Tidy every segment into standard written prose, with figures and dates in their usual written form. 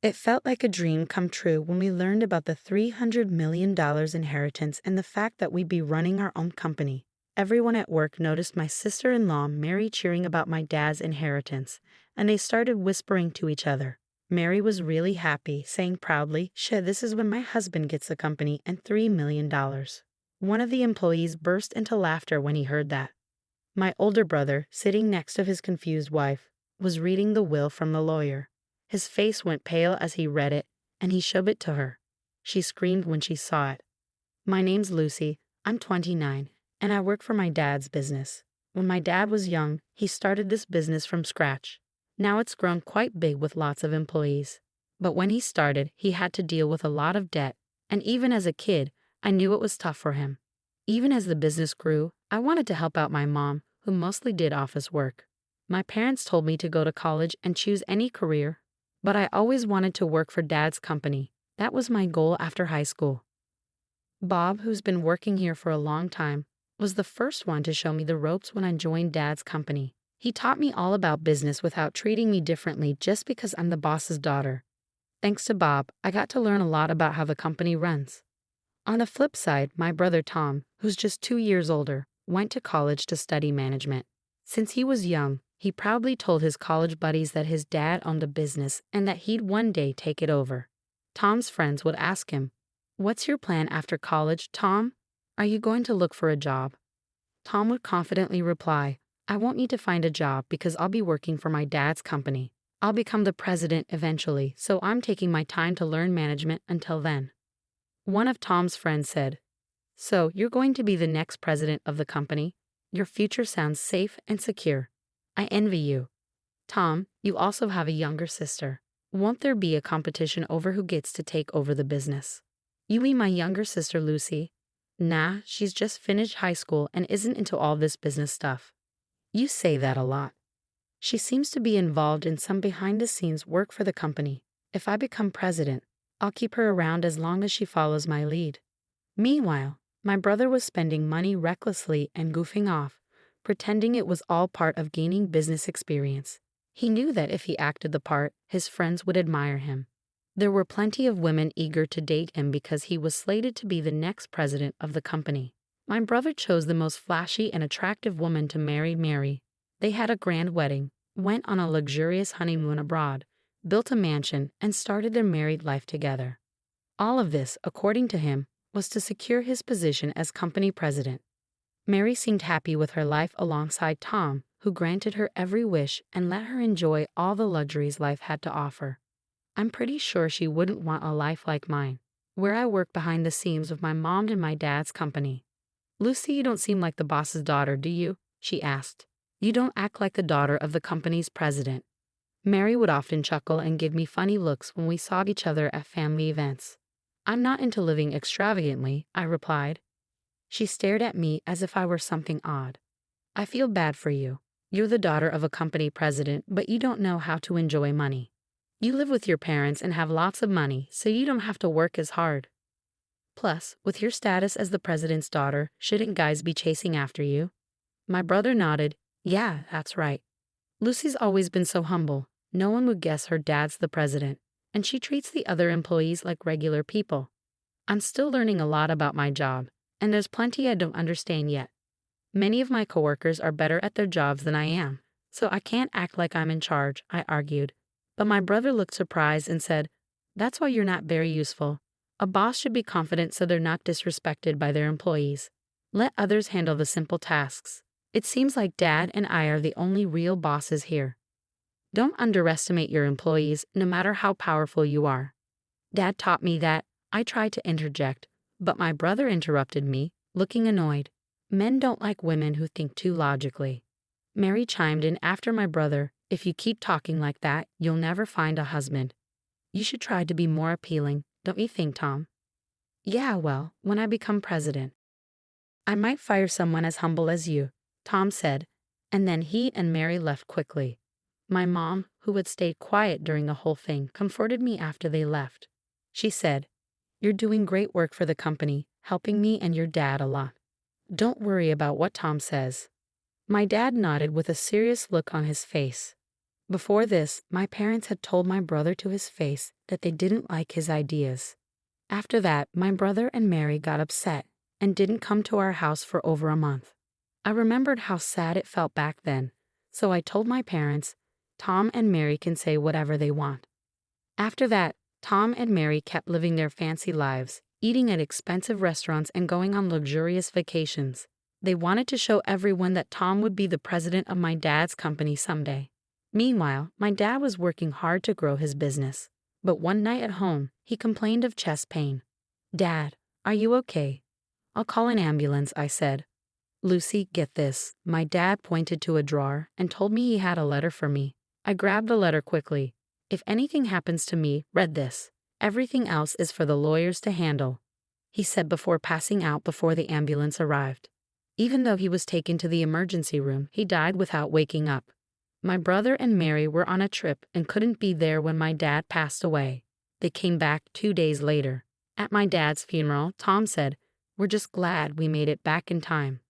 It felt like a dream come true when we learned about the $300 million inheritance and the fact that we'd be running our own company. Everyone at work noticed my sister-in-law Mary cheering about my dad's inheritance, and they started whispering to each other. Mary was really happy, saying proudly, "Shit, this is when my husband gets the company and $3 million." One of the employees burst into laughter when he heard that. My older brother, sitting next to his confused wife, was reading the will from the lawyer. His face went pale as he read it, and he showed it to her. She screamed when she saw it. "My name's Lucy. I'm 29, and I work for my dad's business. When my dad was young, he started this business from scratch. Now it's grown quite big with lots of employees. But when he started, he had to deal with a lot of debt, and even as a kid, I knew it was tough for him. Even as the business grew, I wanted to help out my mom, who mostly did office work. My parents told me to go to college and choose any career, but I always wanted to work for Dad's company. That was my goal after high school." Bob, who's been working here for a long time, was the first one to show me the ropes when I joined Dad's company. He taught me all about business without treating me differently just because I'm the boss's daughter. Thanks to Bob, I got to learn a lot about how the company runs. On the flip side, my brother Tom, who's just 2 years older, went to college to study management. Since he was young, he proudly told his college buddies that his dad owned a business and that he'd one day take it over. Tom's friends would ask him, "What's your plan after college, Tom? Are you going to look for a job?" Tom would confidently reply, "I won't need to find a job because I'll be working for my dad's company. I'll become the president eventually, so I'm taking my time to learn management until then." One of Tom's friends said, "So you're going to be the next president of the company? Your future sounds safe and secure. I envy you. Tom, you also have a younger sister. Won't there be a competition over who gets to take over the business?" "You mean my younger sister Lucy?" "Nah, she's just finished high school and isn't into all this business stuff." "You say that a lot." "She seems to be involved in some behind-the-scenes work for the company. If I become president, I'll keep her around as long as she follows my lead." Meanwhile, my brother was spending money recklessly and goofing off, pretending it was all part of gaining business experience. He knew that if he acted the part, his friends would admire him. There were plenty of women eager to date him because he was slated to be the next president of the company. My brother chose the most flashy and attractive woman to marry Mary. They had a grand wedding, went on a luxurious honeymoon abroad, built a mansion, and started their married life together. All of this, according to him, was to secure his position as company president. Mary seemed happy with her life alongside Tom, who granted her every wish and let her enjoy all the luxuries life had to offer. I'm pretty sure she wouldn't want a life like mine, where I work behind the scenes with my mom and my dad's company. "Lucy, you don't seem like the boss's daughter, do you?" she asked. "You don't act like the daughter of the company's president." Mary would often chuckle and give me funny looks when we saw each other at family events. "I'm not into living extravagantly," I replied. She stared at me as if I were something odd. "I feel bad for you. You're the daughter of a company president, but you don't know how to enjoy money. You live with your parents and have lots of money, so you don't have to work as hard. Plus, with your status as the president's daughter, shouldn't guys be chasing after you?" My brother nodded. "Yeah, that's right. Lucy's always been so humble. No one would guess her dad's the president, and she treats the other employees like regular people. I'm still learning a lot about my job, and there's plenty I don't understand yet. Many of my coworkers are better at their jobs than I am, so I can't act like I'm in charge," I argued. But my brother looked surprised and said, "That's why you're not very useful. A boss should be confident so they're not disrespected by their employees. Let others handle the simple tasks. It seems like Dad and I are the only real bosses here. Don't underestimate your employees, no matter how powerful you are." Dad taught me that. I tried to interject, but my brother interrupted me, looking annoyed. "Men don't like women who think too logically." Mary chimed in after my brother, "If you keep talking like that, you'll never find a husband. You should try to be more appealing, don't you think, Tom?" "Yeah, well, when I become president, I might fire someone as humble as you," Tom said, and then he and Mary left quickly. My mom, who had stayed quiet during the whole thing, comforted me after they left. She said, "You're doing great work for the company, helping me and your dad a lot. Don't worry about what Tom says." My dad nodded with a serious look on his face. Before this, my parents had told my brother to his face that they didn't like his ideas. After that, my brother and Mary got upset and didn't come to our house for over a month. I remembered how sad it felt back then, so I told my parents, Tom and Mary can say whatever they want. After that, Tom and Mary kept living their fancy lives, eating at expensive restaurants and going on luxurious vacations. They wanted to show everyone that Tom would be the president of my dad's company someday. Meanwhile, my dad was working hard to grow his business. But one night at home, he complained of chest pain. "Dad, are you okay?" "I'll call an ambulance," I said. "Lucy, get this." My dad pointed to a drawer and told me he had a letter for me. I grabbed the letter quickly. "If anything happens to me, read this. Everything else is for the lawyers to handle," he said before passing out before the ambulance arrived. Even though he was taken to the emergency room, he died without waking up. My brother and Mary were on a trip and couldn't be there when my dad passed away. They came back 2 days later. At my dad's funeral, Tom said, "We're just glad we made it back in time."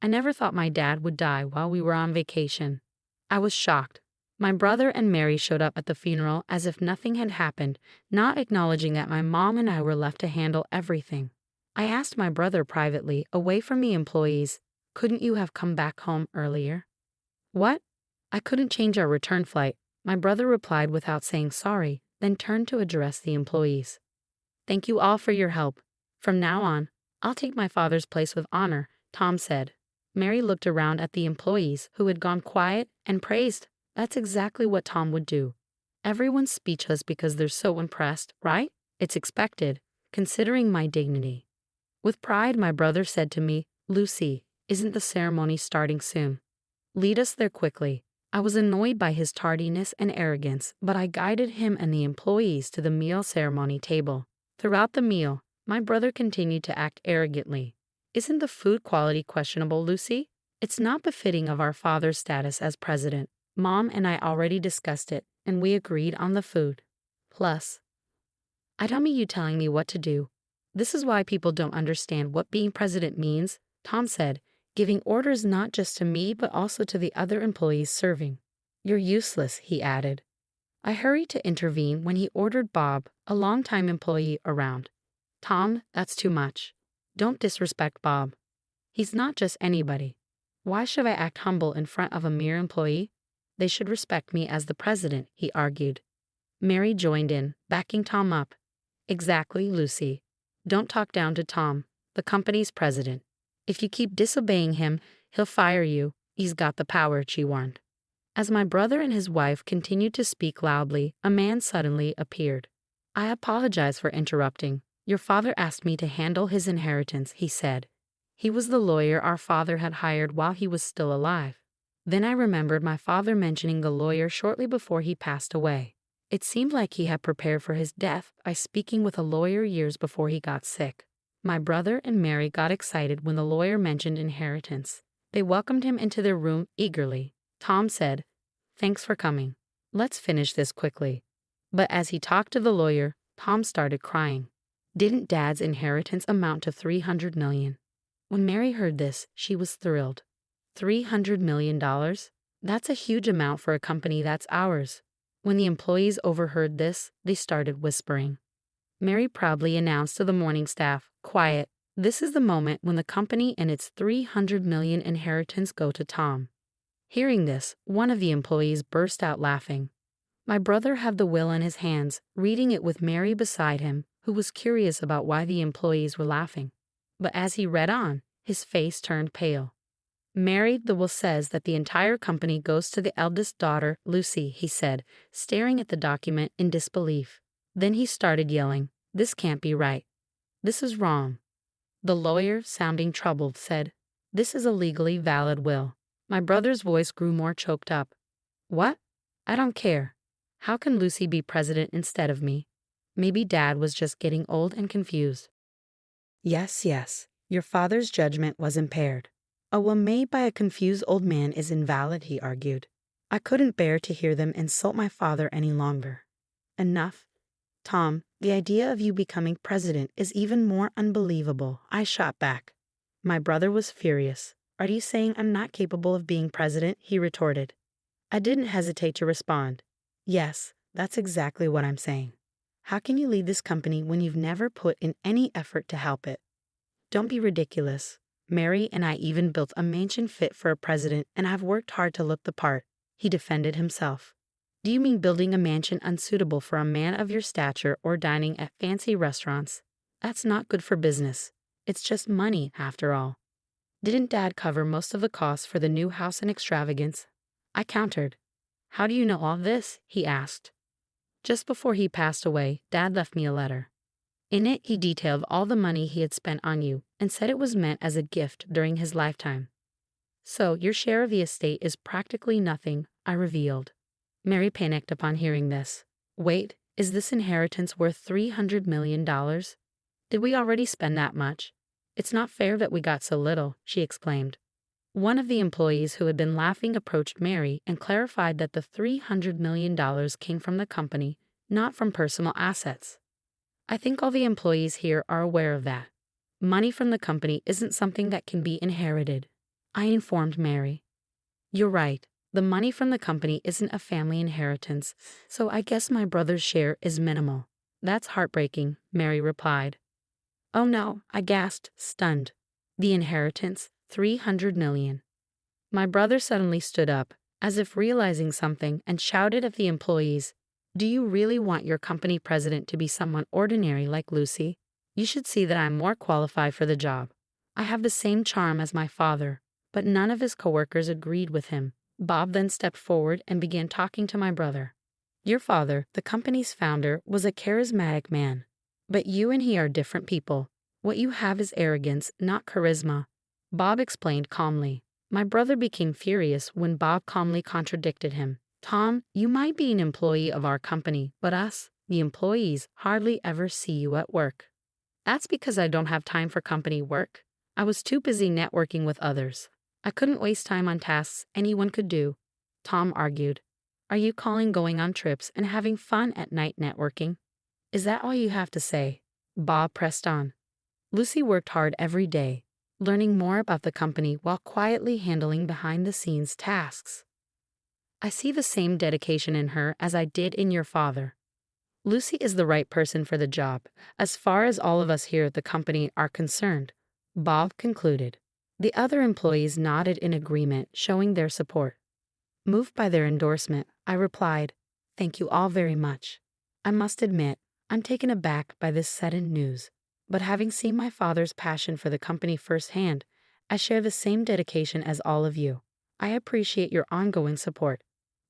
I never thought my dad would die while we were on vacation. I was shocked. My brother and Mary showed up at the funeral as if nothing had happened, not acknowledging that my mom and I were left to handle everything. I asked my brother privately, away from the employees, "Couldn't you have come back home earlier?" "What?" "I couldn't change our return flight," my brother replied without saying sorry, then turned to address the employees. "Thank you all for your help. From now on, I'll take my father's place with honor," Tom said. Mary looked around at the employees, who had gone quiet, and praised. That's exactly what Tom would do. Everyone's speechless because they're so impressed, right? It's expected, considering my dignity. With pride, my brother said to me, "Lucy, isn't the ceremony starting soon? Lead us there quickly." I was annoyed by his tardiness and arrogance, but I guided him and the employees to the meal ceremony table. Throughout the meal, my brother continued to act arrogantly. "Isn't the food quality questionable, Lucy? It's not befitting of our father's status as president. Mom and I already discussed it, and we agreed on the food. Plus, I don't mean you telling me what to do. This is why people don't understand what being president means," Tom said, giving orders not just to me but also to the other employees serving. "You're useless," he added. I hurried to intervene when he ordered Bob, a longtime employee, around. "Tom, that's too much. Don't disrespect Bob. He's not just anybody. Why should I act humble in front of a mere employee? They should respect me as the president," he argued. Mary joined in, backing Tom up. "Exactly, Lucy. Don't talk down to Tom, the company's president. If you keep disobeying him, he'll fire you. He's got the power," she warned. As my brother and his wife continued to speak loudly, a man suddenly appeared. "I apologize for interrupting. Your father asked me to handle his inheritance," he said. He was the lawyer our father had hired while he was still alive. Then I remembered my father mentioning the lawyer shortly before he passed away. It seemed like he had prepared for his death by speaking with a lawyer years before he got sick. My brother and Mary got excited when the lawyer mentioned inheritance. They welcomed him into their room eagerly. Tom said, "Thanks for coming. Let's finish this quickly." But as he talked to the lawyer, Tom started crying. Didn't Dad's inheritance amount to $300 million? When Mary heard this, she was thrilled. $300 million? That's a huge amount for a company that's ours. When the employees overheard this, they started whispering. Mary proudly announced to the morning staff, "Quiet. This is the moment when the company and its $300 million inheritance go to Tom." Hearing this, one of the employees burst out laughing. My brother had the will in his hands, reading it with Mary beside him, who was curious about why the employees were laughing. But as he read on, his face turned pale. "Mary, the will says that the entire company goes to the eldest daughter, Lucy," he said, staring at the document in disbelief. Then he started yelling, "This can't be right. This is wrong." The lawyer, sounding troubled, said, "This is a legally valid will." My brother's voice grew more choked up. "What? I don't care. How can Lucy be president instead of me?" Maybe Dad was just getting old and confused. "Yes, yes. Your father's judgment was impaired. A will made by a confused old man is invalid," he argued. I couldn't bear to hear them insult my father any longer. "Enough. Tom, the idea of you becoming president is even more unbelievable," I shot back. My brother was furious. "Are you saying I'm not capable of being president?" he retorted. I didn't hesitate to respond. Yes, that's exactly what I'm saying. How can you lead this company when you've never put in any effort to help it? Don't be ridiculous. Mary and I even built a mansion fit for a president, and I've worked hard to look the part. He defended himself. Do you mean building a mansion unsuitable for a man of your stature or dining at fancy restaurants? That's not good for business. It's just money, after all. Didn't Dad cover most of the costs for the new house and extravagance? I countered. How do you know all this? He asked. Just before he passed away, Dad left me a letter. In it, he detailed all the money he had spent on you and said it was meant as a gift during his lifetime. So, your share of the estate is practically nothing, I revealed. Mary panicked upon hearing this. Wait, is this inheritance worth $300 million? Did we already spend that much? It's not fair that we got so little, she exclaimed. One of the employees who had been laughing approached Mary and clarified that the $300 million came from the company, not from personal assets. I think all the employees here are aware of that. Money from the company isn't something that can be inherited, I informed Mary. You're right. The money from the company isn't a family inheritance, so I guess my brother's share is minimal. That's heartbreaking, Mary replied. Oh no, I gasped, stunned. The inheritance, $300 million. My brother suddenly stood up, as if realizing something, and shouted at the employees, Do you really want your company president to be someone ordinary like Lucy? You should see that I'm more qualified for the job. I have the same charm as my father, but none of his coworkers agreed with him. Bob then stepped forward and began talking to my brother. Your father, the company's founder, was a charismatic man. But you and he are different people. What you have is arrogance, not charisma. Bob explained calmly. My brother became furious when Bob calmly contradicted him. Tom, you might be an employee of our company, but us, the employees, hardly ever see you at work. That's because I don't have time for company work. I was too busy networking with others. I couldn't waste time on tasks anyone could do, Tom argued. Are you calling going on trips and having fun at night networking? Is that all you have to say? Bob pressed on. Lucy worked hard every day, learning more about the company while quietly handling behind-the-scenes tasks. I see the same dedication in her as I did in your father. Lucy is the right person for the job, as far as all of us here at the company are concerned, Bob concluded. The other employees nodded in agreement, showing their support. Moved by their endorsement, I replied, Thank you all very much. I must admit, I'm taken aback by this sudden news, but having seen my father's passion for the company firsthand, I share the same dedication as all of you. I appreciate your ongoing support.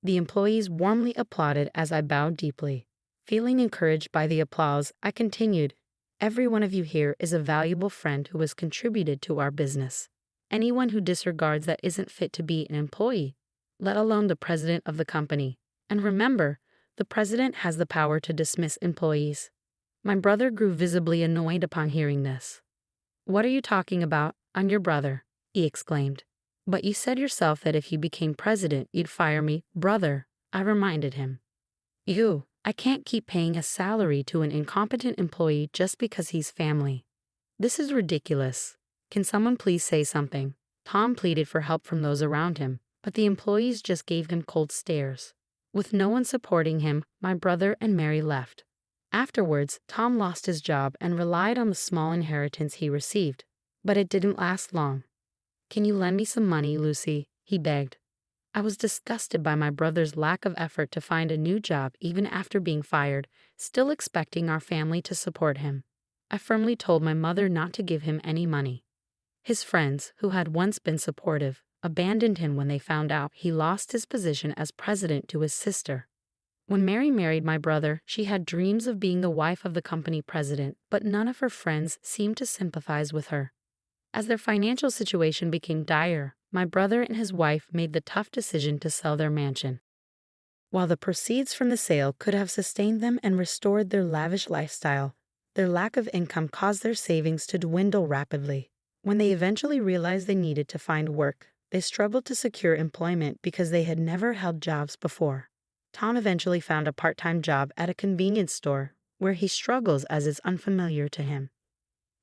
The employees warmly applauded as I bowed deeply. Feeling encouraged by the applause, I continued, Every one of you here is a valuable friend who has contributed to our business. Anyone who disregards that isn't fit to be an employee, let alone the president of the company. And remember, the president has the power to dismiss employees. My brother grew visibly annoyed upon hearing this. What are you talking about? I'm your brother, he exclaimed. But you said yourself that if you became president, you'd fire me, brother, I reminded him. I can't keep paying a salary to an incompetent employee just because he's family. This is ridiculous. Can someone please say something? Tom pleaded for help from those around him, but the employees just gave him cold stares. With no one supporting him, my brother and Mary left. Afterwards, Tom lost his job and relied on the small inheritance he received, but it didn't last long. Can you lend me some money, Lucy? He begged. I was disgusted by my brother's lack of effort to find a new job even after being fired, still expecting our family to support him. I firmly told my mother not to give him any money. His friends, who had once been supportive, abandoned him when they found out he lost his position as president to his sister. When Mary married my brother, she had dreams of being the wife of the company president, but none of her friends seemed to sympathize with her. As their financial situation became dire, my brother and his wife made the tough decision to sell their mansion. While the proceeds from the sale could have sustained them and restored their lavish lifestyle, their lack of income caused their savings to dwindle rapidly. When they eventually realized they needed to find work, they struggled to secure employment because they had never held jobs before. Tom eventually found a part-time job at a convenience store, where he struggles as it's unfamiliar to him.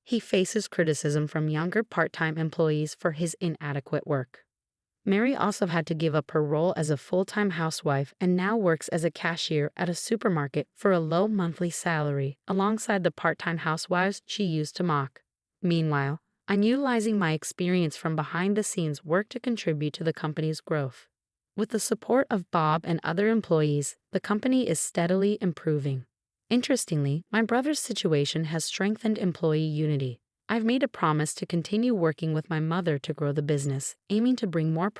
He faces criticism from younger part-time employees for his inadequate work. Mary also had to give up her role as a full-time housewife and now works as a cashier at a supermarket for a low monthly salary, alongside the part-time housewives she used to mock. Meanwhile, I'm utilizing my experience from behind-the-scenes work to contribute to the company's growth. With the support of Bob and other employees, the company is steadily improving. Interestingly, my brother's situation has strengthened employee unity. I've made a promise to continue working with my mother to grow the business, aiming to bring more